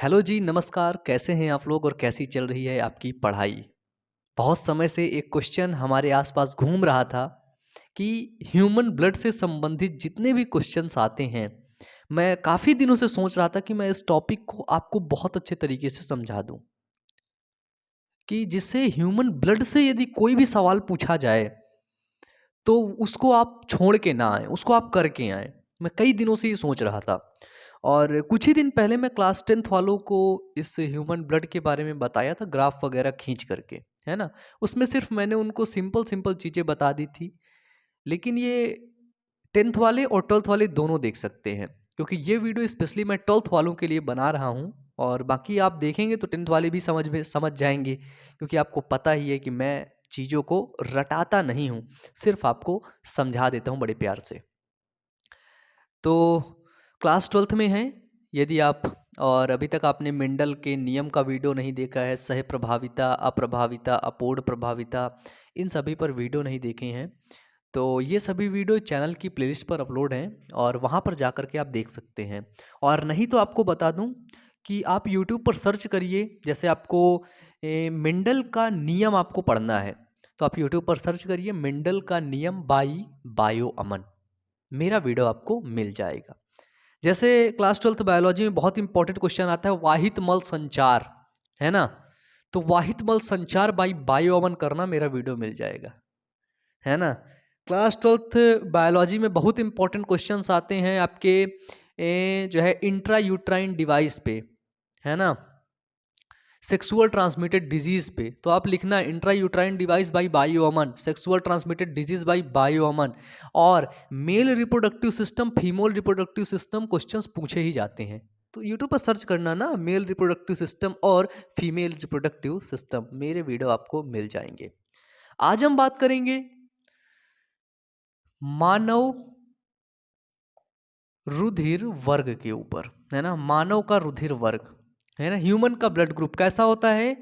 Hello जी, नमस्कार। कैसे हैं आप लोग और कैसी चल रही है आपकी पढ़ाई? बहुत समय से एक क्वेश्चन हमारे आसपास घूम रहा था कि ह्यूमन ब्लड से संबंधित जितने भी क्वेश्चन्स आते हैं, मैं काफ़ी दिनों से सोच रहा था कि मैं इस टॉपिक को आपको बहुत अच्छे तरीके से समझा दूँ कि जिससे ह्यूमन ब्लड से यदि कोई भी सवाल पूछा जाए, तो उसको आप छोड़ के ना आएँ, उसको आप करके आएँ। मैं कई दिनों से ये सोच रहा था और कुछ ही दिन पहले मैं क्लास 10th वालों को इस ह्यूमन ब्लड के बारे में बताया था ग्राफ वगैरह खींच करके, है ना? उसमें सिर्फ़ मैंने उनको सिंपल-सिंपल चीज़ें बता दी थी। लेकिन ये 10th वाले और 12th वाले दोनों देख सकते हैं, क्योंकि ये वीडियो स्पेशली मैं 12th वालों के लिए बना रहा हूँ और बाकी आप देखेंगे तो 10th वाले भी समझ जाएँगे, क्योंकि आपको पता ही है कि मैं चीज़ों को रटाता नहीं हूँ, सिर्फ़ आपको समझा देता हूँ बड़े प्यार से। तो क्लास 12th में हैं यदि आप और अभी तक आपने मेंडल के नियम का वीडियो नहीं देखा है, सहप्रभाविता, अप्रभाविता, अपूर्ण प्रभाविता, इन सभी पर वीडियो नहीं देखे हैं, तो ये सभी वीडियो चैनल की प्लेलिस्ट पर अपलोड हैं और वहाँ पर जा कर के आप देख सकते हैं। और नहीं तो आपको बता दूँ कि आप यूट्यूब पर सर्च करिए, जैसे आपको मेंडल का नियम आपको पढ़ना है, तो आप यूट्यूब पर सर्च करिए मेंडल का नियम बाई बायो अमन, मेरा वीडियो आपको मिल जाएगा। जैसे क्लास 12th बायोलॉजी में बहुत इंपॉर्टेंट क्वेश्चन आता है वाहित मल संचार, है ना? तो वाहित मल संचार बाई बायो अमन करना, मेरा वीडियो मिल जाएगा, है ना? क्लास 12th बायोलॉजी में बहुत इंपॉर्टेंट क्वेश्चंस आते हैं आपके जो है इंट्रा यूट्राइन डिवाइस पे, है ना? सेक्सुअल ट्रांसमिटेड डिजीज पे, तो आप लिखना intra uterine device by bio Aman, sexual transmitted disease by bio Aman, और male reproductive system, female reproductive system questions पूछे ही जाते हैं। तो यूट्यूब पर सर्च करना ना मेल रिप्रोडक्टिव सिस्टम और फीमेल रिप्रोडक्टिव सिस्टम, मेरे वीडियो आपको मिल जाएंगे। आज हम बात करेंगे मानव रुधिर वर्ग के ऊपर, है ना? मानव का रुधिर वर्ग, है ना? ह्यूमन का ब्लड ग्रुप कैसा होता है?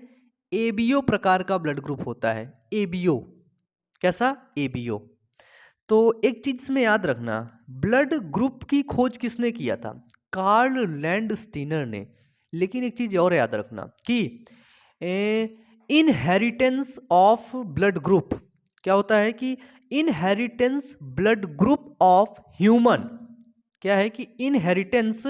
एबीओ प्रकार का ब्लड ग्रुप होता है। एबीओ कैसा? एबीओ। तो एक चीज इसमें याद रखना, ब्लड ग्रुप की खोज किसने किया था? कार्ल लैंडस्टीनर ने। लेकिन एक चीज और याद रखना कि इनहेरिटेंस ऑफ ब्लड ग्रुप क्या होता है कि inheritance blood group of human क्या है कि इनहेरिटेंस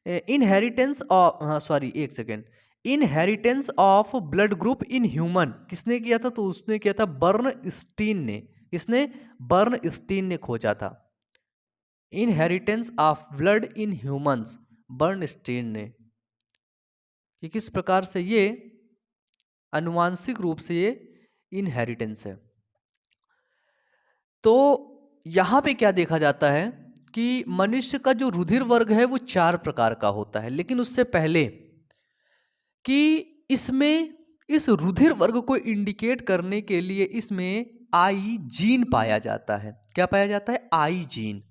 इनहेरिटेंस ऑफ, हाँ सॉरी एक second, inheritance of blood group in human किसने किया था? तो उसने किया था बर्नस्टीन ने। किसने? बर्नस्टीन ने खोजा था inheritance of blood in humans, Bernstein ने। कि किस प्रकार से ये अनुवांशिक रूप से ये इनहेरिटेंस है। तो यहाँ पे क्या देखा जाता है कि मनुष्य का जो रुधिर वर्ग है वो 4 प्रकार का होता है, लेकिन उससे पहले कि इसमें इस रुधिर वर्ग को इंडिकेट करने के लिए इसमें आई जीन पाया जाता है। क्या पाया जाता है? आई जीन।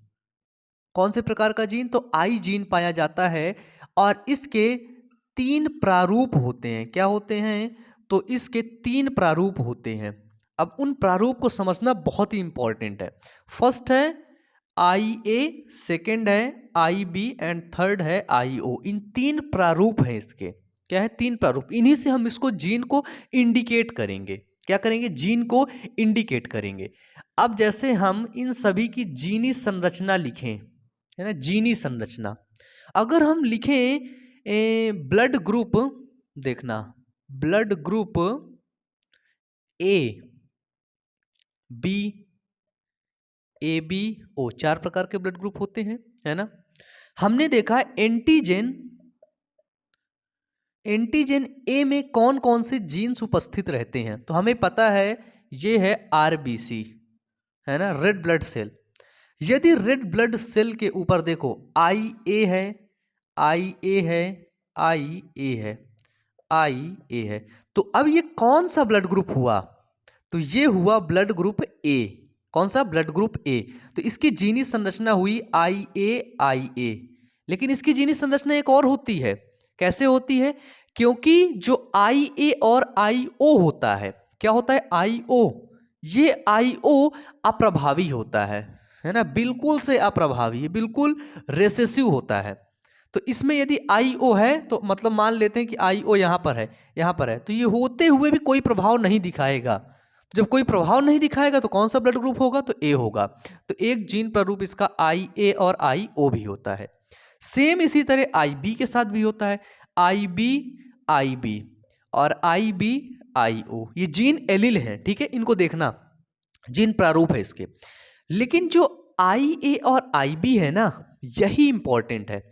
कौन से प्रकार का जीन? तो आई जीन पाया जाता है और इसके 3 प्रारूप होते हैं। क्या होते हैं? तो इसके 3 प्रारूप होते हैं। अब उन प्रारूप को समझना बहुत ही इंपॉर्टेंट है। फर्स्ट है आई ए, सेकेंड है आई बी एंड थर्ड है आई ओ। इन 3 प्रारूप हैं इसके। क्या है? 3 प्रारूप। इन्हीं से हम इसको जीन को इंडिकेट करेंगे। क्या करेंगे? जीन को इंडिकेट करेंगे। अब जैसे हम इन सभी की जीनी संरचना लिखें, है ना? जीनी संरचना अगर हम लिखें ब्लड ग्रुप, देखना blood group A, B, A B O, 4 प्रकार के ब्लड ग्रुप होते हैं, है ना? हमने देखा एंटीजन, एंटीजन ए में कौन कौन से जीन्स उपस्थित रहते हैं? तो हमें पता है ये है आरबीसी, है ना? Red blood cell. यदि रेड ब्लड सेल के ऊपर देखो आई ए है, आई ए है, आई ए है, आई ए है, तो अब ये कौन सा ब्लड ग्रुप हुआ? तो ये हुआ ब्लड ग्रुप ए। कौन सा? ब्लड ग्रुप ए। तो इसकी जीनी संरचना हुई आई ए, आई ए। लेकिन इसकी जीनी संरचना एक और होती है। कैसे होती है? क्योंकि जो आई ए और आई ओ होता है, क्या होता है? आई ओ, ये आई ओ अप्रभावी होता है ना? बिल्कुल से अप्रभावी, बिल्कुल रेसेसिव होता है। तो इसमें यदि IO है तो मतलब मान लेते हैं कि IO यहाँ पर है, यहाँ पर है, तो ये होते हुए भी कोई प्रभाव नहीं दिखाएगा। तो जब कोई प्रभाव नहीं दिखाएगा तो कौन सा ब्लड ग्रुप होगा? तो A होगा। तो एक जीन प्रारूप इसका IA और IO भी होता है। सेम इसी तरह IB के साथ भी होता है, IB IB और IB IO, ये जीन एलील है, ठीक है, इनको देखना, जीन प्रारूप है इसके। लेकिन जो IA और IB है ना, यही इंपॉर्टेंट है।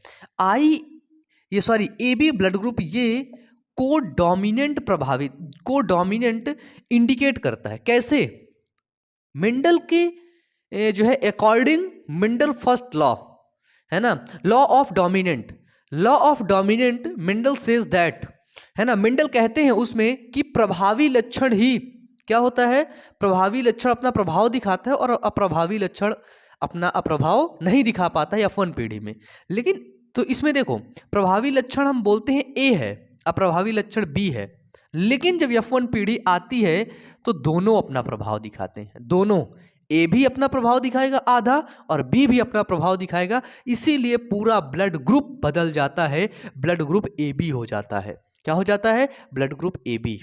AB ब्लड ग्रुप ये को डोमिनेंट इंडिकेट करता है। कैसे? मेंडल के जो है अकॉर्डिंग मेंडल फर्स्ट लॉ है ना, law of dominant Mendel says that, है ना, मेंडल कहते हैं उसमें कि प्रभावी लक्षण ही क्या होता है, प्रभावी लक्षण अपना प्रभाव दिखाता है और अप्रभावी लक्षण अपना अप्रभाव नहीं दिखा पाता है F1 पीढ़ी में। लेकिन तो इसमें देखो, प्रभावी लक्षण हम बोलते हैं A है, अप्रभावी लक्षण B है, लेकिन जब F1 पीढ़ी आती है तो दोनों अपना प्रभाव दिखाते हैं, दोनों, A भी अपना प्रभाव दिखाएगा आधा और B भी अपना प्रभाव दिखाएगा, इसीलिए पूरा ब्लड ग्रुप बदल जाता है, ब्लड ग्रुप AB हो जाता है। क्या हो जाता है? Blood group AB।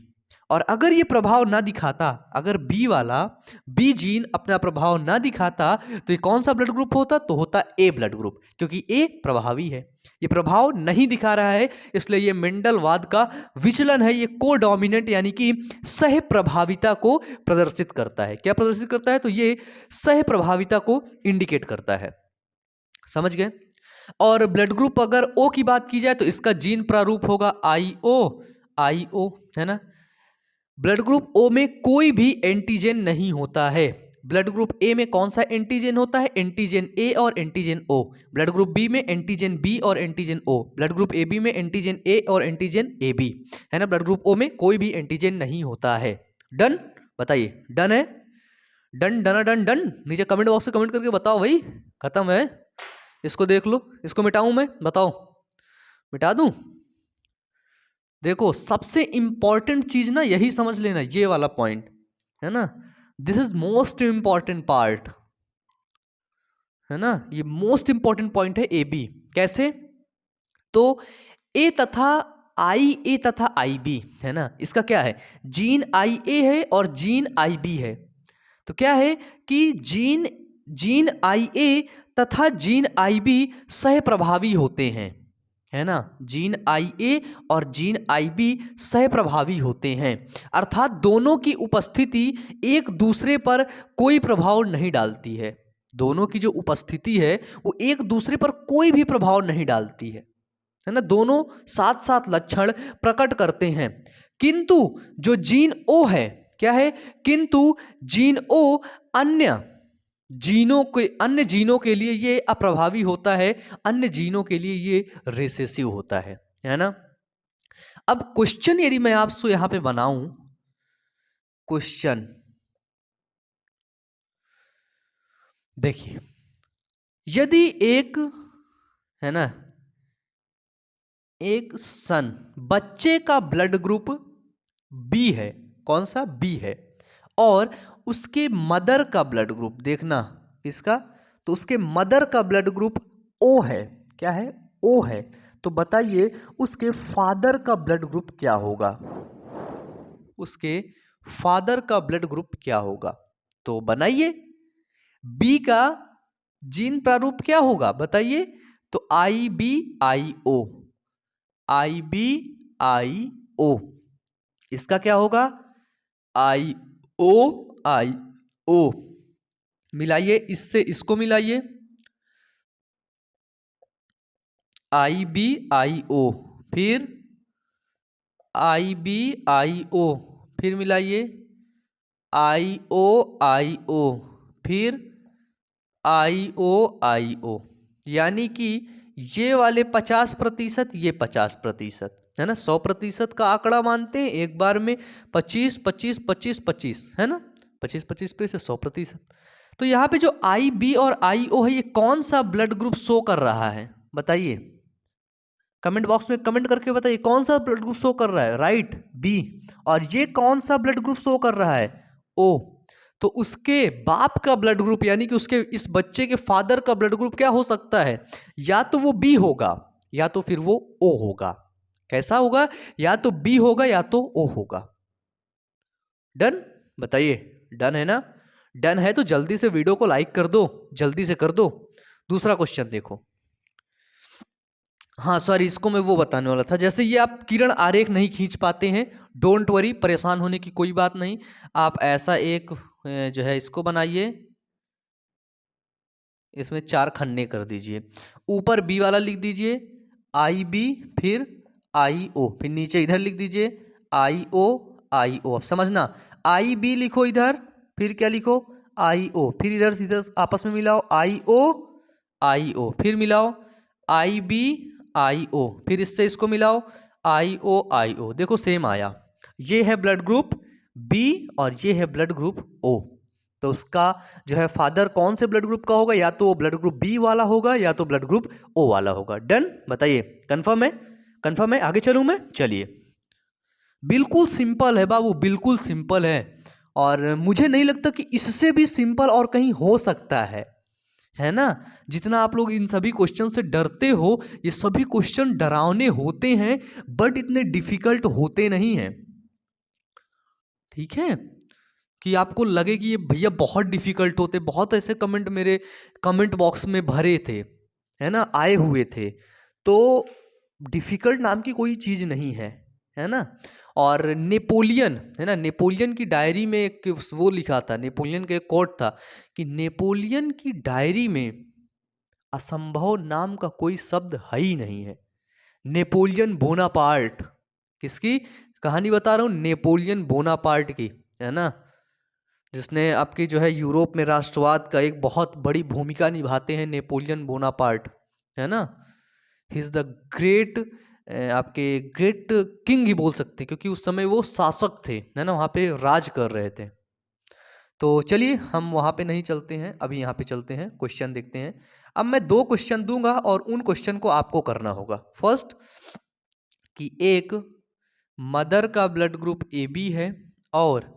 और अगर ये प्रभाव ना दिखाता, अगर बी जीन अपना प्रभाव ना दिखाता तो ये कौन सा ब्लड ग्रुप होता? तो होता A ब्लड ग्रुप, क्योंकि A प्रभावी है, ये प्रभाव नहीं दिखा रहा है, इसलिए ये मेंडलवाद का विचलन है, ये को डोमिनेंट यानी कि सह प्रभाविता को प्रदर्शित करता है। क्या प्रदर्शित करता है? तो ये सह प्रभाविता को इंडिकेट करता है। समझ गए? और ब्लड ग्रुप अगर O की बात की जाए तो इसका जीन प्रारूप होगा IO, है ना। ब्लड ग्रुप O में कोई भी एंटीजन नहीं होता है। ब्लड ग्रुप A में कौन सा एंटीजन होता है? एंटीजन A और antigen O। Blood group B में एंटीजन B और antigen O। Blood group AB में एंटीजन A और एंटीजन AB, है ना। ब्लड ग्रुप O में कोई भी एंटीजन नहीं होता है। डन? बताइए, डन है? डन डन डन डन, नीचे कमेंट बॉक्स में कमेंट करके बताओ भाई। खत्म है, इसको देख लो, इसको मिटाऊं मैं? बताओ, मिटा दूं? देखो, सबसे इंपॉर्टेंट चीज ना यही समझ लेना, ये वाला पॉइंट है ना, this is most important part, है ना, ये मोस्ट इंपॉर्टेंट पॉइंट है AB। कैसे? तो A तथा IA तथा IB, है ना, इसका क्या है? जीन IA है और जीन IB है। तो क्या है कि जीन IA तथा जीन IB सह प्रभावी होते हैं, है ना। जीन IA और जीन IB सह प्रभावी होते हैं, अर्थात दोनों की उपस्थिति एक दूसरे पर कोई प्रभाव नहीं डालती है। दोनों की जो उपस्थिति है वो एक दूसरे पर कोई भी प्रभाव नहीं डालती है ना, दोनों साथ साथ लक्षण प्रकट करते हैं। किंतु जो जीन O है, क्या है? किंतु जीन O अन्य जीनों के लिए ये अप्रभावी होता है, अन्य जीनों के लिए ये रिसेसिव होता है ना। अब क्वेश्चन यदि मैं आपसे यहां पे बनाऊं, क्वेश्चन देखिए, यदि एक, है ना, एक बच्चे का ब्लड ग्रुप B है, कौन सा? B है, और उसके मदर का ब्लड ग्रुप, देखना किसका? तो उसके मदर का ब्लड ग्रुप O है। क्या है? O है। तो बताइए उसके फादर का ब्लड ग्रुप क्या होगा? उसके फादर का ब्लड ग्रुप क्या होगा? तो बनाइए, B का जीन प्रारूप क्या होगा बताइए? तो IBIO, IBIO, इसका क्या होगा? IOIO, मिलाइए, इससे इसको मिलाइए, IBIO, फिर IBIO, फिर मिलाइए IOIO, फिर IOIO, यानी कि ये वाले 50%, ये 50%, है ना। 100% का आंकड़ा मानते हैं एक बार में, 25 25 25 25, है ना, 25 25 पे से 100%। तो यहाँ पे जो IB और IO है, ये कौन सा ब्लड ग्रुप शो कर रहा है बताइए? कमेंट बॉक्स में कमेंट करके बताइए कौन सा ब्लड ग्रुप शो कर रहा है? Right, B। और ये कौन सा ब्लड ग्रुप शो कर रहा है? O। तो उसके बाप का ब्लड ग्रुप, यानी कि उसके इस बच्चे के फादर का ब्लड ग्रुप क्या हो सकता है? या तो वो B होगा, या तो फिर वो ओ होगा। कैसा होगा? या तो बी होगा या तो ओ होगा। डन? बताइए, डन है ना? डन है तो जल्दी से वीडियो को लाइक कर दो, जल्दी से कर दो। दूसरा क्वेश्चन देखो। हाँ सॉरी, इसको मैं वो बताने वाला था। जैसे ये आप किरण आरेख नहीं खींच पाते हैं, डोंट वरी, परेशान होने की कोई बात नहीं। आप ऐसा एक जो है इसको बनाइए, इसमें 4 खन्ने कर दीजिए। ऊपर बी वाला लिख दीजिए आई बी, फिर आई ओ, फिर नीचे इधर लिख दीजिए आई ओ आई ओ। अब समझना, आई बी लिखो इधर, फिर क्या लिखो आई ओ, फिर इधर सीधे आपस में मिलाओ आई ओ, फिर मिलाओ आई बी आई ओ, फिर इससे इसको मिलाओ आई ओ। देखो सेम आया। ये है ब्लड ग्रुप बी और ये है ब्लड ग्रुप ओ। तो उसका जो है फादर कौन से ब्लड ग्रुप का होगा? या तो वो ब्लड ग्रुप बी वाला होगा या तो ब्लड ग्रुप ओ वाला होगा। डन? बताइए, कंफर्म है? कंफर्म है? आगे चलूं मैं? चलिए। बिल्कुल सिंपल है बाबू, बिल्कुल सिंपल है। और मुझे नहीं लगता कि इससे भी सिंपल और कहीं हो सकता है ना? जितना आप लोग इन सभी क्वेश्चन से डरते हो, ये सभी क्वेश्चन डरावने होते हैं बट इतने डिफिकल्ट होते नहीं हैं। ठीक है? कि आपको लगे कि ये भैया बहुत डिफिकल्ट होते। बहुत ऐसे कमेंट मेरे कमेंट बॉक्स में भरे थे, है ना, आए हुए थे। तो डिफिकल्ट नाम की कोई चीज़ नहीं है ना? और नेपोलियन, है ना, नेपोलियन की डायरी में एक वो लिखा था, नेपोलियन का एक कोट था कि नेपोलियन की डायरी में असंभव नाम का कोई शब्द है ही नहीं है। नेपोलियन बोनापार्ट, किसकी कहानी बता रहा हूँ? नेपोलियन बोनापार्ट की, है ना, जिसने आपकी जो है यूरोप में राष्ट्रवाद का एक बहुत बड़ी भूमिका निभाते हैं नेपोलियन बोनापार्ट, है ना। ही इज द ग्रेट, आपके ग्रेट किंग ही बोल सकते हैं, क्योंकि उस समय वो शासक थे, है ना, वहाँ पे राज कर रहे थे। तो चलिए हम वहाँ पे नहीं चलते हैं, अभी यहाँ पे चलते हैं, क्वेश्चन देखते हैं। अब मैं 2 क्वेश्चन दूंगा और उन क्वेश्चन को आपको करना होगा। फर्स्ट, कि एक मदर का ब्लड ग्रुप ए बी है और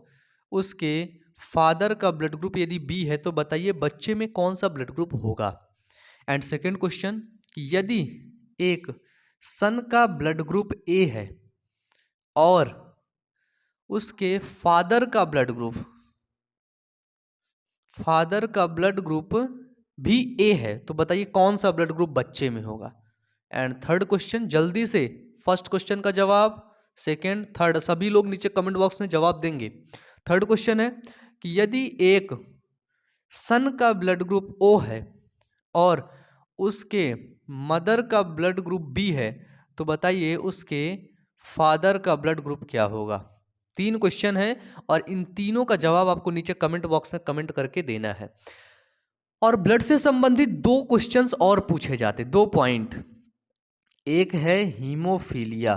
उसके फादर का ब्लड ग्रुप यदि बी है, तो बताइए बच्चे में कौन सा ब्लड ग्रुप होगा। एंड सेकेंड क्वेश्चन, कि यदि एक सन का ब्लड ग्रुप ए है और उसके फादर का ब्लड ग्रुप भी ए है, तो बताइए कौन सा ब्लड ग्रुप बच्चे में होगा। एंड थर्ड क्वेश्चन, जल्दी से फर्स्ट क्वेश्चन का जवाब, सेकेंड, थर्ड, सभी लोग नीचे कमेंट बॉक्स में जवाब देंगे। थर्ड क्वेश्चन है कि यदि एक सन का ब्लड ग्रुप ओ है और उसके मदर का ब्लड ग्रुप बी है, तो बताइए उसके फादर का ब्लड ग्रुप क्या होगा। 3 क्वेश्चन है और इन तीनों का जवाब आपको नीचे कमेंट बॉक्स में कमेंट करके देना है। और ब्लड से संबंधित 2 क्वेश्चंस और पूछे जाते, 2 पॉइंट। एक है हीमोफीलिया,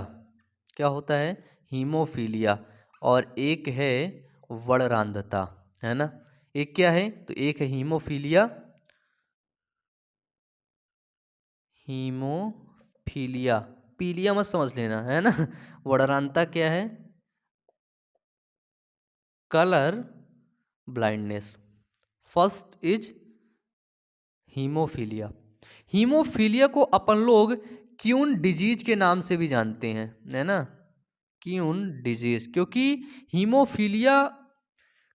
क्या होता है? हीमोफीलिया। और एक है वर्णरांधता, है ना। एक क्या है? तो एक है हीमोफीलिया, हीमोफीलिया, पीलिया मत समझ लेना, है ना। वर्णरांधता क्या है? Colour blindness. First is haemophilia. Haemophilia को अपन लोग क्यून डिजीज के नाम से भी जानते हैं, है ना, क्यून डिजीज, क्योंकि हीमोफीलिया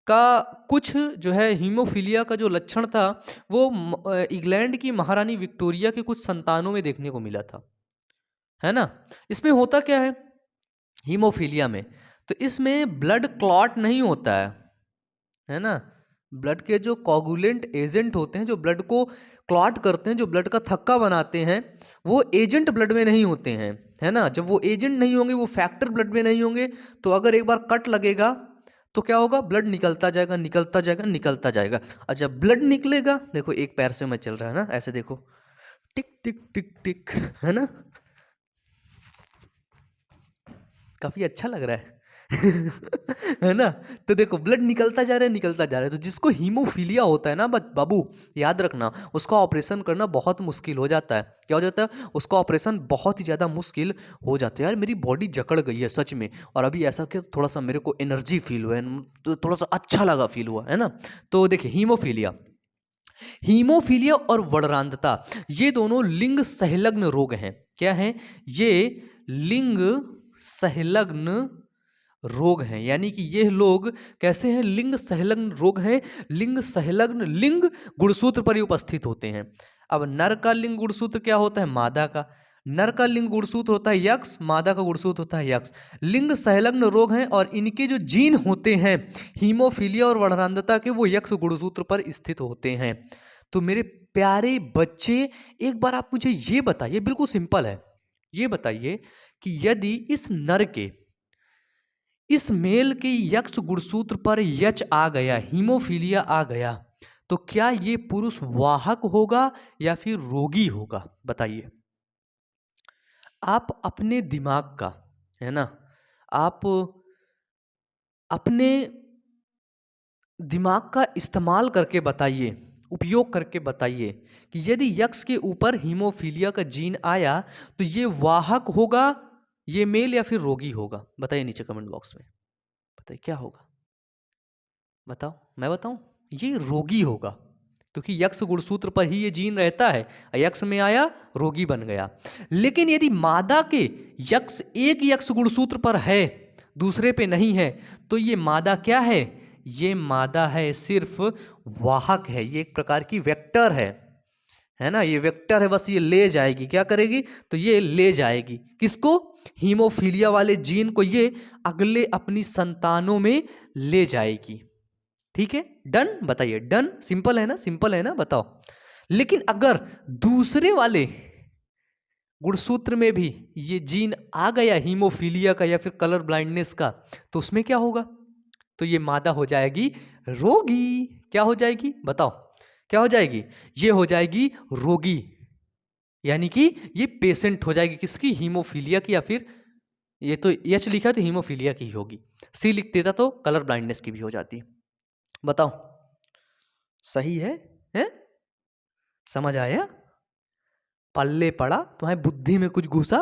का कुछ जो है, हीमोफीलिया का जो लक्षण था वो इंग्लैंड की महारानी विक्टोरिया के कुछ संतानों में देखने को मिला था, है ना। इसमें होता क्या है हीमोफीलिया में? तो इसमें ब्लड क्लॉट नहीं होता है ना। ब्लड के जो कोगुलेंट एजेंट होते हैं, जो ब्लड को क्लॉट करते हैं, जो ब्लड का थक्का बनाते हैं, वो एजेंट ब्लड में नहीं होते हैं, है ना। जब वो एजेंट नहीं होंगे, वो फैक्टर ब्लड में नहीं होंगे, तो अगर एक बार कट लगेगा तो क्या होगा? ब्लड निकलता जाएगा, निकलता जाएगा, निकलता जाएगा। और जब ब्लड निकलेगा, देखो एक पैर से मैं चल रहा है ना, ऐसे देखो, टिक टिक टिक टिक, है ना, काफी अच्छा लग रहा है। है ना। तो देखो ब्लड निकलता जा रहा है, निकलता जा रहा है। तो जिसको हीमोफीलिया होता है ना बाबू, याद रखना, उसका ऑपरेशन करना बहुत मुश्किल हो जाता है। क्या हो जाता है? उसका ऑपरेशन बहुत ही ज़्यादा मुश्किल हो जाता है। यार मेरी बॉडी जकड़ गई है सच में, और अभी ऐसा कि थोड़ा सा मेरे को एनर्जी फील हुआ है, तो थोड़ा सा अच्छा लगा फील हुआ, है ना। तो देखिए हीमोफीलिया, हीमोफीलिया और वर्णरांधता, ये दोनों लिंग संलग्न रोग हैं। क्या है ये? लिंग संलग्न रोग हैं। यानी कि ये लोग कैसे हैं? लिंग संलग्न रोग हैं। लिंग संलग्न लिंग गुणसूत्र पर ही उपस्थित होते हैं। अब नर का लिंग गुणसूत्र क्या होता है? मादा का। नर का लिंग गुणसूत्र होता है यक्ष, मादा का गुणसूत्र होता है यक्ष। लिंग संलग्न रोग हैं और इनके जो जीन होते हैं हीमोफीलिया और वर्णांधता के, वो यक्ष गुणसूत्र पर स्थित होते हैं। तो मेरे प्यारे बच्चे, एक बार आप मुझे ये बताइए, बिल्कुल सिंपल है, ये बताइए कि यदि इस नर के, इस मेल के यक्ष गुणसूत्र पर यच आ गया, हीमोफीलिया आ गया, तो क्या ये पुरुष वाहक होगा या फिर रोगी होगा? बताइए। आप अपने दिमाग का, है ना, आप अपने दिमाग का इस्तेमाल करके बताइए, उपयोग करके बताइए कि यदि यक्ष के ऊपर हीमोफीलिया का जीन आया तो ये वाहक होगा, ये मेल, या फिर रोगी होगा? बताइए नीचे कमेंट बॉक्स में, बताइए क्या होगा? बताओ, मैं बताऊं? ये रोगी होगा, क्योंकि यक्ष गुणसूत्र पर ही ये जीन रहता है। यक्ष में आया, रोगी बन गया। लेकिन यदि मादा के यक्ष एक यक्ष गुणसूत्र पर है, दूसरे पे नहीं है, तो ये मादा क्या है? ये मादा है सिर्फ वाहक है, ये एक प्रकार की वेक्टर है ना, ये वेक्टर है, बस ये ले जाएगी। क्या करेगी? तो ये ले जाएगी किसको? हीमोफीलिया वाले जीन को ये अगले अपनी संतानों में ले जाएगी। ठीक है, डन? बताइए, डन? सिंपल है ना, सिंपल है ना, बताओ। लेकिन अगर दूसरे वाले गुणसूत्र में भी ये जीन आ गया हीमोफीलिया का या फिर कलर ब्लाइंडनेस का, तो उसमें क्या होगा? तो ये मादा हो जाएगी रोगी। क्या हो जाएगी? बताओ, क्या हो जाएगी? ये हो जाएगी रोगी, यानी कि ये पेशेंट हो जाएगी किसकी? हीमोफीलिया की, या फिर ये तो एच लिखा है तो हीमोफीलिया की ही होगी, सी लिख देता तो कलर ब्लाइंडनेस की भी हो जाती। बताओ, सही है? हैं? समझ आया? पल्ले पड़ा? तुम्हारी बुद्धि में कुछ घुसा?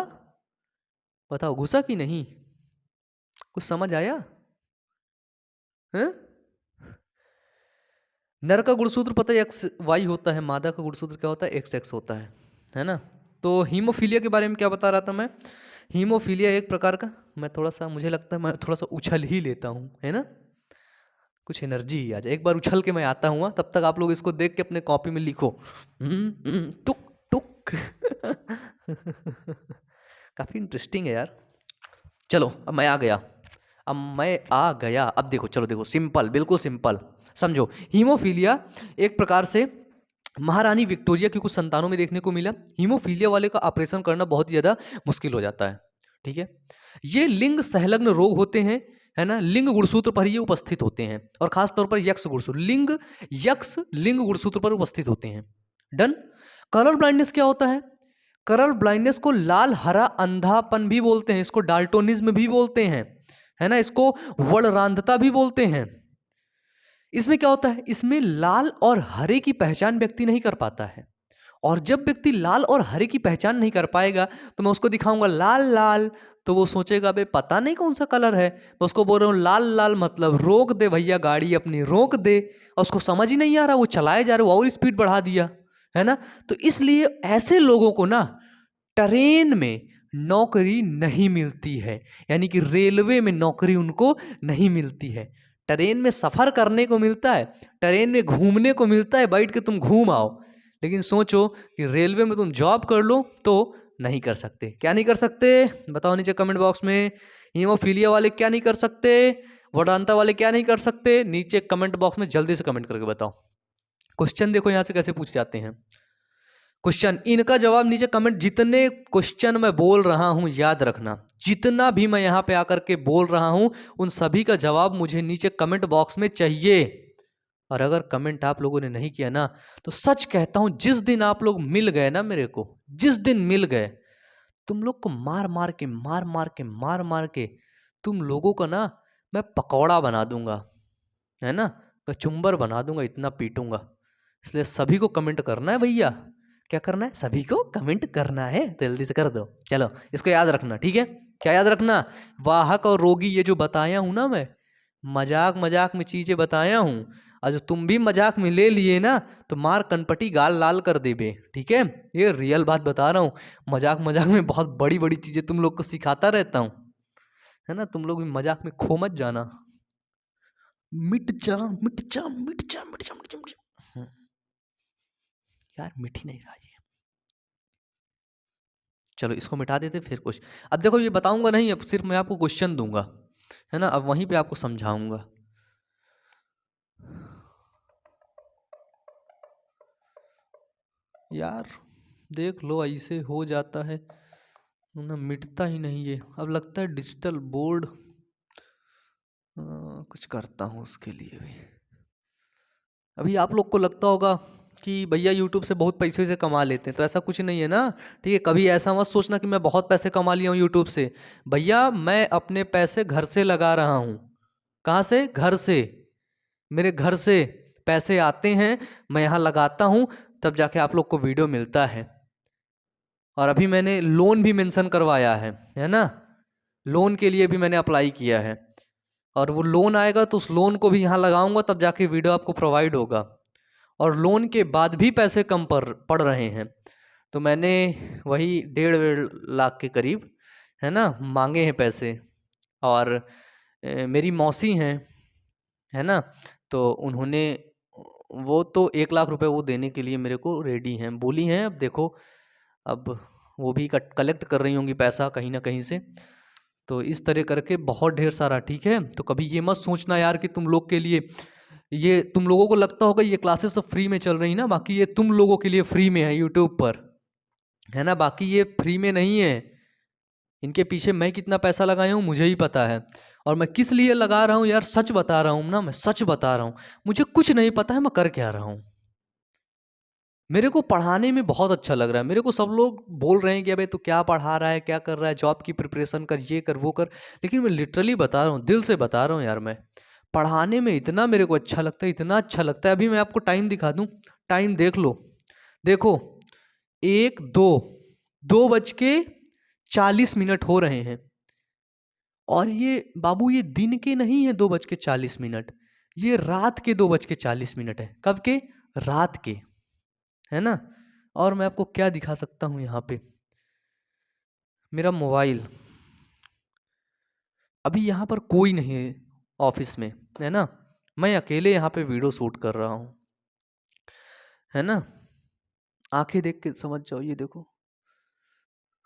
बताओ, घुसा कि नहीं? कुछ समझ आया? हैं? नर का गुणसूत्र पता है एक्स वाई होता है, मादा का गुणसूत्र क्या होता है? एक्स एक्स होता है ना। तो हीमोफीलिया के बारे में क्या बता रहा था मैं? हीमोफीलिया एक प्रकार का, मैं थोड़ा सा, मुझे लगता है मैं थोड़ा सा उछल ही लेता हूँ, है ना, कुछ एनर्जी ही आ जाए। एक बार उछल के मैं आता हूँ, तब तक आप लोग इसको देख के अपने कॉपी में लिखो, टुक टुक। काफ़ी इंटरेस्टिंग है यार। चलो, अब मैं आ गया, अब देखो, चलो देखो, सिंपल, बिल्कुल सिंपल समझो। हीमोफीलिया एक प्रकार से महारानी विक्टोरिया की कुछ संतानों में देखने को मिला। हीमोफीलिया वाले का ऑपरेशन करना बहुत ज़्यादा मुश्किल हो जाता है। ठीक है, ये लिंग संलग्न रोग होते हैं, है ना, लिंग गुणसूत्र पर ये उपस्थित होते हैं, और खास तौर पर यक्ष गुणसूत्र, यक्ष लिंग गुणसूत्र पर उपस्थित होते हैं। डन। कलर ब्लाइंडनेस क्या होता है? कलर ब्लाइंडनेस को लाल हरा अंधापन भी बोलते हैं, इसको डाल्टोनिज्म भी बोलते हैं, है ना, इसको वर्णरांधता भी बोलते हैं। इसमें क्या होता है? इसमें लाल और हरे की पहचान व्यक्ति नहीं कर पाता है, और जब व्यक्ति लाल और हरे की पहचान नहीं कर पाएगा तो मैं उसको दिखाऊंगा लाल लाल, तो वो सोचेगा बे पता नहीं कौन सा कलर है। मैं उसको बोल रहा हूँ लाल लाल मतलब रोक दे भैया, गाड़ी अपनी रोक दे, और उसको समझ ही नहीं आ रहा, वो चलाए जा रहे, वो और स्पीड बढ़ा दिया, है ना। तो इसलिए ऐसे लोगों को ना ट्रेन में नौकरी नहीं मिलती है, यानी कि रेलवे में नौकरी उनको नहीं मिलती है। ट्रेन में सफ़र करने को मिलता है, ट्रेन में घूमने को मिलता है, बैठ के तुम घूम आओ, लेकिन सोचो कि रेलवे में तुम जॉब कर लो तो नहीं कर सकते। क्या नहीं कर सकते? बताओ नीचे कमेंट बॉक्स में। हीमोफीलिया वाले क्या नहीं कर सकते? वर्णांता वाले क्या नहीं कर सकते? नीचे कमेंट बॉक्स में जल्दी से कमेंट करके बताओ। क्वेश्चन देखो यहाँ से कैसे पूछ जाते हैं क्वेश्चन, इनका जवाब नीचे कमेंट, जितने क्वेश्चन मैं बोल रहा हूं याद रखना, जितना भी मैं यहां पे आकर के बोल रहा हूं उन सभी का जवाब मुझे नीचे कमेंट बॉक्स में चाहिए। और अगर कमेंट आप लोगों ने नहीं किया ना, तो सच कहता हूं, जिस दिन आप लोग मिल गए ना मेरे को, जिस दिन मिल गए, तुम लोग को मार मार के मार मार के तुम लोगों का ना मैं पकौड़ा बना दूंगा, है ना, कचुम्बर बना दूंगा, इतना पीटूंगा। इसलिए सभी को कमेंट करना है भैया। क्या करना है? सभी को कमेंट करना है, तो जल्दी से कर दो। चलो, इसको याद रखना, ठीक है? क्या याद रखना? वाहक और रोगी ये जो बताया हूं ना मैं, मजाक मजाक में चीजें बताया हूं, और जो तुम भी मजाक में ले लिए ना तो मार कनपटी गाल लाल कर देबे, ठीक है। ये रियल बात बता रहा हूँ, मजाक मजाक में बहुत बड़ी बड़ी चीजें तुम लोग को सिखाता रहता हूँ, है ना। तुम लोग भी मजाक में खो मत जाना। मिट जा मिट जा मिट जा मिट जा मिट जा मिट जा। यार मिट ही नहीं रहा ये। चलो इसको मिटा देते फिर कुछ। अब देखो ये बताऊंगा नहीं, अब सिर्फ मैं आपको क्वेश्चन दूंगा, है ना। अब वहीं पे आपको समझाऊंगा। यार देख लो ऐसे हो जाता है ना, मिटता ही नहीं ये। अब लगता है डिजिटल बोर्ड कुछ करता हूँ उसके लिए भी। अभी आप लोग को लगता होगा कि भैया यूट्यूब से बहुत पैसे से कमा लेते हैं, तो ऐसा कुछ नहीं है ना, ठीक है। कभी ऐसा मत सोचना कि मैं बहुत पैसे कमा लिया हूँ यूट्यूब से। भैया मैं अपने पैसे घर से लगा रहा हूँ। कहाँ से? घर से। मेरे घर से पैसे आते हैं, मैं यहाँ लगाता हूँ, तब जाके आप लोग को वीडियो मिलता है। और अभी मैंने लोन भी मेंशन करवाया है ना। लोन के लिए भी मैंने अप्लाई किया है, और वो लोन आएगा तो उस लोन को भी यहाँ लगाऊंगा, तब जाके वीडियो आपको प्रोवाइड होगा। और लोन के बाद भी पैसे कम पड़ रहे हैं, तो मैंने वही 1.5 लाख के करीब, है ना, मांगे हैं पैसे। और मेरी मौसी हैं, है ना, तो उन्होंने वो तो 1 लाख रुपए वो देने के लिए मेरे को रेडी हैं, बोली हैं। अब देखो, अब वो भी कलेक्ट कर रही होंगी पैसा कहीं ना कहीं से। तो इस तरह करके बहुत ढेर सारा, ठीक है। तो कभी ये मत सोचना यार कि तुम लोग के लिए, ये तुम लोगों को लगता होगा ये क्लासेस सब फ्री में चल रही ना, बाकी ये तुम लोगों के लिए फ्री में है यूट्यूब पर, है ना। बाकी ये फ्री में नहीं है, इनके पीछे मैं कितना पैसा लगाया हूँ मुझे ही पता है। और मैं किस लिए लगा रहा हूँ यार, सच बता रहा हूँ ना, मैं सच बता रहा हूँ। मुझे कुछ नहीं पता है मैं कर क्या रहा हूँ। मेरे को पढ़ाने में बहुत अच्छा लग रहा है। मेरे को सब लोग बोल रहे हैं कि अबे तू क्या पढ़ा रहा है, क्या कर रहा है, जॉब की प्रिपरेशन कर, ये कर वो कर। लेकिन मैं लिटरली बता रहा हूँ, दिल से बता रहा हूँ यार, मैं पढ़ाने में इतना मेरे को अच्छा लगता है, इतना अच्छा लगता है। अभी मैं आपको टाइम दिखा दूँ, टाइम देख लो, देखो 2:40 हो रहे हैं। और ये बाबू ये दिन के नहीं है 2:40, ये रात के 2:40 है। कब के? रात के, है ना। और मैं आपको क्या दिखा सकता हूँ यहाँ पे, मेरा मोबाइल। अभी यहाँ पर कोई नहीं है ऑफिस में, है ना। मैं अकेले यहाँ पे वीडियो शूट कर रहा हूँ, है ना। आंखें देख के समझ जाओ, ये देखो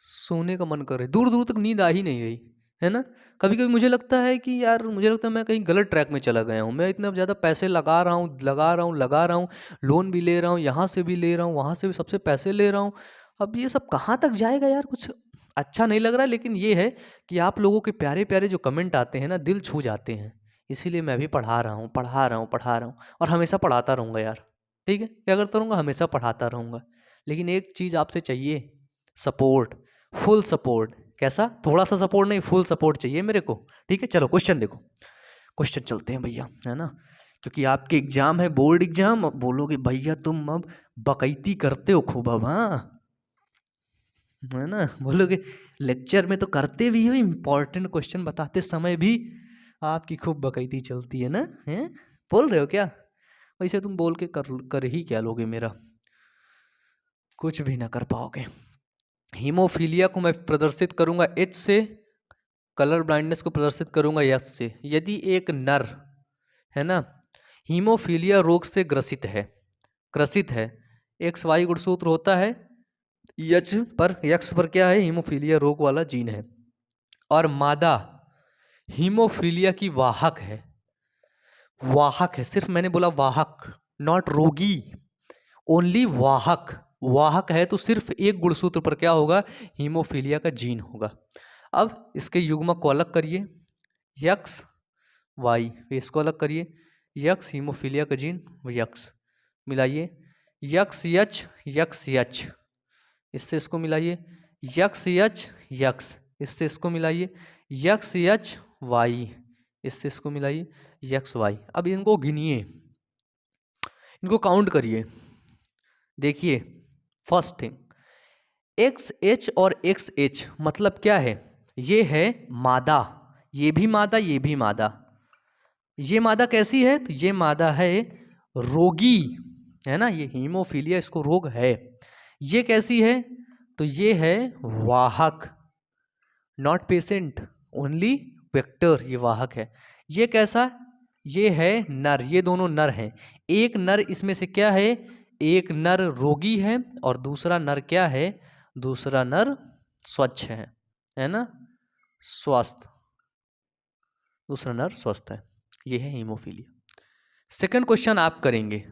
सोने का मन कर रहा है, दूर दूर तक नींद आ ही नहीं रही, है ना। कभी कभी मुझे लगता है कि यार, मुझे लगता है मैं कहीं गलत ट्रैक में चला गया हूँ। मैं इतना ज़्यादा पैसे लगा रहा हूँ, लगा रहा हूँ, लगा रहा हूँ, लोन भी ले रहा हूँ, यहाँ से भी ले रहा हूँ, वहाँ से भी सबसे पैसे ले रहा हूँ। अब ये सब कहाँ तक जाएगा यार, कुछ अच्छा नहीं लग रहा है। लेकिन ये है कि आप लोगों के प्यारे प्यारे जो कमेंट आते हैं ना, दिल छू जाते हैं। इसीलिए मैं भी पढ़ा रहा हूँ, पढ़ा रहा हूँ, पढ़ा रहा हूँ, और हमेशा पढ़ाता रहूँगा यार, ठीक है। क्या करता रहूँगा? हमेशा पढ़ाता रहूँगा। लेकिन एक चीज़ आपसे चाहिए, सपोर्ट, फुल सपोर्ट। कैसा? थोड़ा सा सपोर्ट नहीं, फुल सपोर्ट चाहिए मेरे को, ठीक है। चलो क्वेश्चन देखो, क्वेश्चन चलते हैं भैया, है ना। क्योंकि आपके एग्जाम है, बोर्ड एग्जाम। अब बोलोगे भैया तुम अब बकैती करते हो खूब, अब हाँ, है ना, बोलोगे लेक्चर में तो करते भी हो, इम्पोर्टेंट क्वेश्चन बताते समय भी आपकी खूब बकैती चलती है ना, हैं? बोल रहे हो क्या? वैसे तुम बोल के कर ही क्या लोगे मेरा? कुछ भी ना कर पाओगे। हीमोफीलिया को मैं प्रदर्शित करूंगा H से, कलर ब्लाइंडनेस को प्रदर्शित करूंगा यस से। यदि एक नर, है ना, हीमोफीलिया रोग से ग्रसित है, XY गुणसूत्र होता है, एक्स पर क्या है? हीमोफीलिया रोग वाला जीन है। और मादा हीमोफीलिया की वाहक है, वाहक है, सिर्फ मैंने बोला वाहक, नॉट रोगी, ओनली वाहक। वाहक है तो सिर्फ एक गुणसूत्र पर क्या होगा? हीमोफीलिया का जीन होगा। अब इसके युग्मक को अलग करिए, यक्स वाई, इसको अलग करिए, यक्स हीमोफीलिया का जीन, यक्स मिलाइए, यक्स यच, इससे इसको मिलाइए, यक्स यच यक्स, इससे इसको मिलाइए, यक्स यच वाई, इससे इसको मिलाइए, यक्स वाई। अब इनको गिनिए, इनको काउंट करिए। देखिए, फर्स्ट थिंग, एक्स एच और एक्स एच मतलब क्या है? ये है मादा, ये भी मादा, ये भी मादा। ये मादा कैसी है? तो ये मादा है रोगी है ना, ये हीमोफीलिया इसको रोग है। ये कैसी है? तो ये है वाहक, नॉट पेशेंट, ओनली वेक्टर, ये वाहक है। ये कैसा? ये है नर, ये दोनों नर हैं। एक नर इसमें से क्या है? एक नर रोगी है और दूसरा नर क्या है? दूसरा नर स्वच्छ है ना, स्वस्थ, दूसरा नर स्वस्थ है। ये है हीमोफीलिया। सेकंड क्वेश्चन आप करेंगे,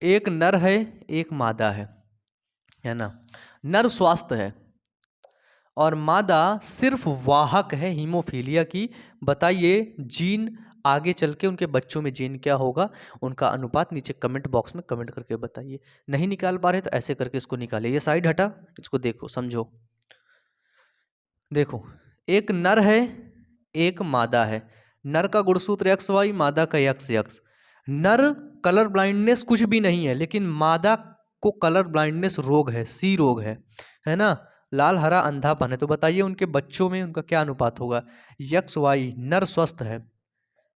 एक नर है एक मादा है ना, नर स्वस्थ है और मादा सिर्फ वाहक है हीमोफीलिया की। बताइए जीन, आगे चल के उनके बच्चों में जीन क्या होगा, उनका अनुपात नीचे कमेंट बॉक्स में कमेंट करके बताइए। नहीं निकाल पा रहे तो ऐसे करके इसको निकालिए, ये साइड हटा, इसको देखो समझो। देखो, एक नर है एक मादा है, नर का गुणसूत्र एक्स वाई, मादा का एक्स एक्स। नर कलर ब्लाइंडनेस कुछ भी नहीं है, लेकिन मादा को कलर ब्लाइंडनेस रोग है, सी रोग है ना, लाल हरा अंधापन है। तो बताइए उनके बच्चों में उनका क्या अनुपात होगा? यक्स वाई, नर स्वस्थ है,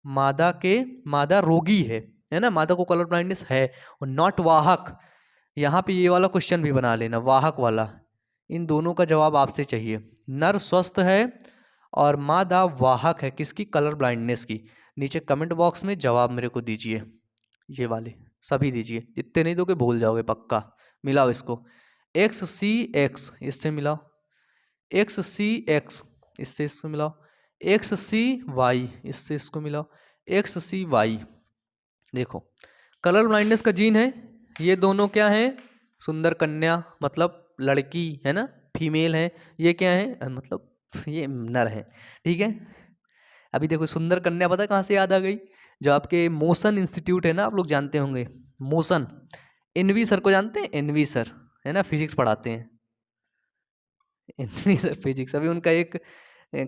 मादा रोगी है ना, मादा को कलर ब्लाइंडनेस है और नॉट वाहक। यहाँ पे ये वाला क्वेश्चन भी बना लेना, वाहक वाला। इन दोनों का जवाब आपसे चाहिए। नर स्वस्थ है और मादा वाहक है, किसकी? कलर ब्लाइंडनेस की। नीचे कमेंट बॉक्स में जवाब मेरे को दीजिए, ये वाले सभी दीजिए, जितने नहीं दोगे भूल जाओगे पक्का। मिलाओ इसको, एक्स सी एक्स इससे मिलाओ, एक्स सी एक्स इससे इसको मिलाओ, एक्स सी वाई इससे इसको मिलाओ, एक्स सी वाई। देखो, कलर ब्लाइंडनेस का जीन है, ये दोनों क्या है? सुंदर कन्या, मतलब लड़की है ना, फीमेल है। ये क्या है? मतलब ये नर है, ठीक है। अभी देखो, सुंदर कन्या पता कहाँ से याद आ गई? जो आपके मोशन इंस्टीट्यूट है ना, आप लोग जानते होंगे मोशन, एनवी सर को जानते हैं? एनवी सर है ना, फिजिक्स पढ़ाते हैं, एनवी सर फिजिक्स। अभी उनका एक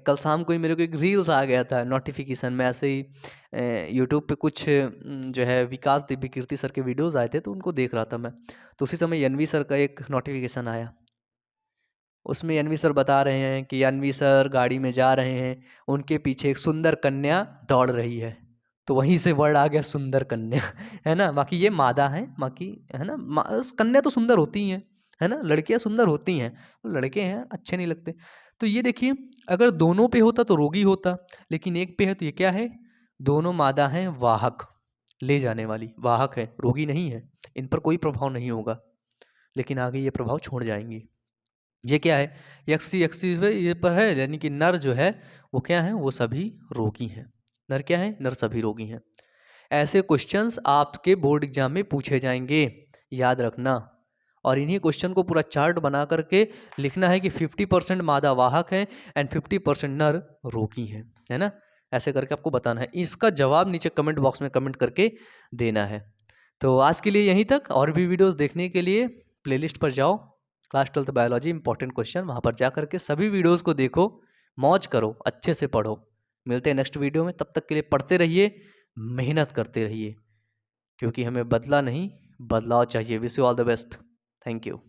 कल शाम को ही मेरे को एक रील्स आ गया था नोटिफिकेशन में, ऐसे ही यूट्यूब पे कुछ जो है विकास दिव्य कीर्ति सर के वीडियोस आए थे, तो उनको देख रहा था मैं, तो उसी समय एनवी सर का एक नोटिफिकेशन आया। उसमें एनवी सर बता रहे हैं कि एनवी सर गाड़ी में जा रहे हैं, उनके पीछे एक सुंदर कन्या दौड़ रही है, तो वहीं से वर्ड आ गया सुंदर कन्या है ना। बाकी ये मादा है, बाकी है ना, कन्या तो सुंदर होती ही हैं, है ना, लड़कियां सुंदर होती हैं, लड़के हैं अच्छे नहीं लगते। तो ये देखिए, अगर दोनों पे होता तो रोगी होता, लेकिन एक पे है तो ये क्या है? दोनों मादा हैं, वाहक, ले जाने वाली, वाहक है, रोगी नहीं है, इन पर कोई प्रभाव नहीं होगा, लेकिन आगे ये प्रभाव छोड़ जाएंगी। ये क्या है? यक्सी यक्सी पे ये पर है, यानी कि नर जो है वो क्या है? वो सभी रोगी हैं। नर क्या है? नर सभी रोगी हैं। ऐसे क्वेश्चंस आपके बोर्ड एग्जाम में पूछे जाएंगे, याद रखना। और इन्हीं क्वेश्चन को पूरा चार्ट बना करके लिखना है कि 50% मादा वाहक है एंड 50% नर रोगी हैं, है ना। ऐसे करके आपको बताना है, इसका जवाब नीचे कमेंट बॉक्स में कमेंट करके देना है। तो आज के लिए यहीं तक, और भी वीडियोस देखने के लिए प्लेलिस्ट पर जाओ, class 12th biology important question, वहाँ पर जा करके सभी वीडियोस को देखो, मौज करो, अच्छे से पढ़ो। मिलते हैं नेक्स्ट वीडियो में, तब तक के लिए पढ़ते रहिए, मेहनत करते रहिए, क्योंकि हमें बदला नहीं बदलाव चाहिए। Wish you all the best, thank you.